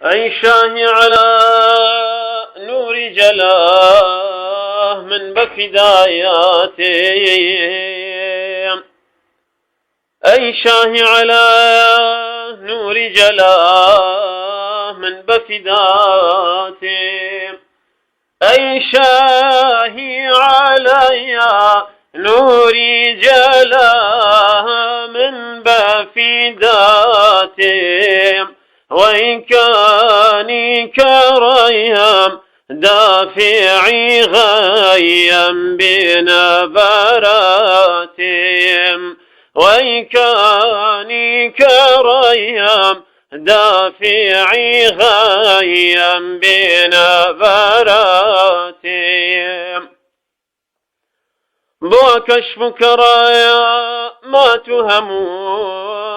أي شاه على نور جلاه من بفداياته، أي شاه على نور جلاه من بفداته، أي شاهي علي نوري جلاه من بفداته، وإن كاني كريم دافعي غيم بنبراتهم، وإن كاني كريم دافعي غيم بنبراتهم. بو كشفك رايا ما تهم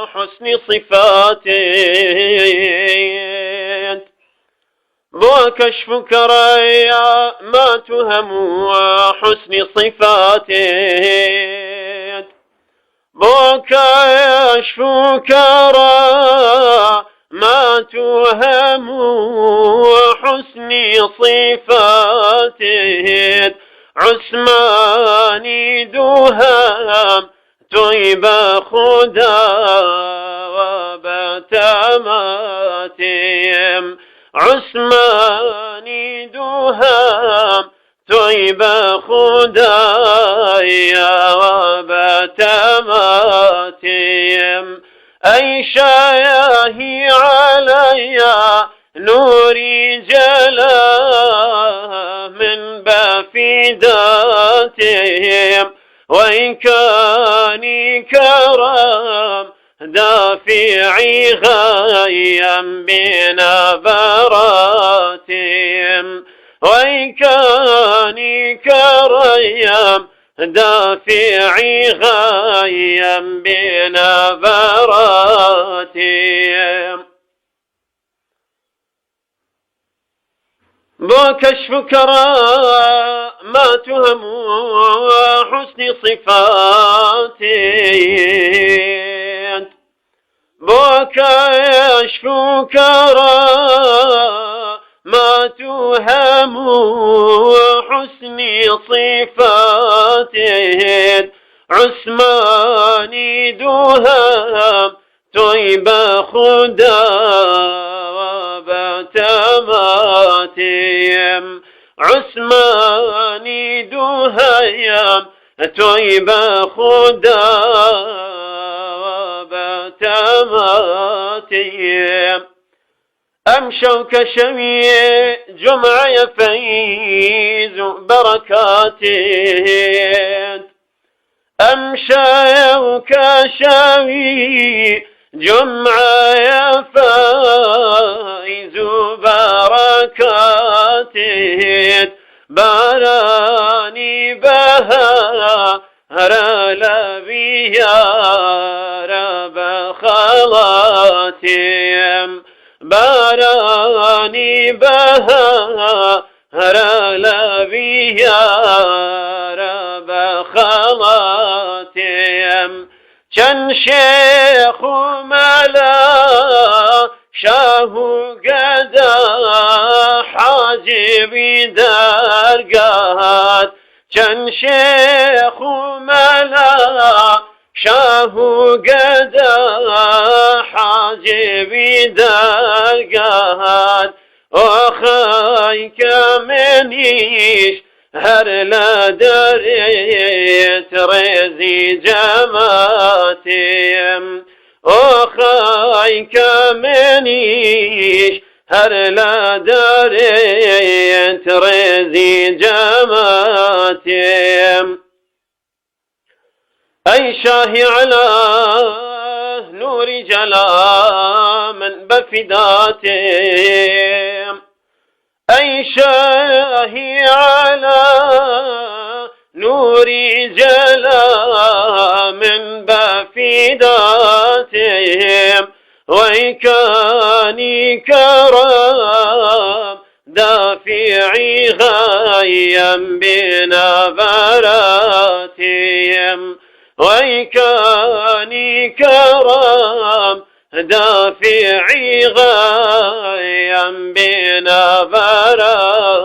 حسن صفاتي، بو كشفك رايا ما تهم حسن صفاتي، بو كشفك رايا ما تهم حسن صفاتي، عثماني دوهم طيب خدا وبتماتهم، عثماني دوهم طيب خدايا وبتماتهم، أي شاهي علي نوري جلاه من بفداتهم، وإن كاني كرم دافعي غيم بنبراتهم، وإن كاني كريم دافعي غيم بنبراتهم. بو كشفك ما تهم حسن صفاتي، بو كشفك ما تهم حسن صفاتي، عثماني دوهم طيب خدا وبتماتهم، عثماني دوهم طيب خدا وبتماتهم. أمشوا كشوي جمعة يفيز بركاتهم، أمشوا كشوي جمعة يفيز بركاتهم، باراني بها هرلبي يا رب خلاتهم، باراني بها هرلبي يا رب خلاتهم، چند شيخ ملا شاه قدا حاجبي درقات، چند شيخ ملا شاه قدا حاجبي درقات، وخايك منيش هر لا دريت ريزي جماتهم، وخايك منيش هر لا دريت ريزي جماتهم، أي شاهي على نور جلا من بفداتهم، أي شاهي على نوري جلا من بفداتهم، وإن كاني كرم دافعي غيم بنبراتهم، وإن كاني كرم دافعي غيم نبراتي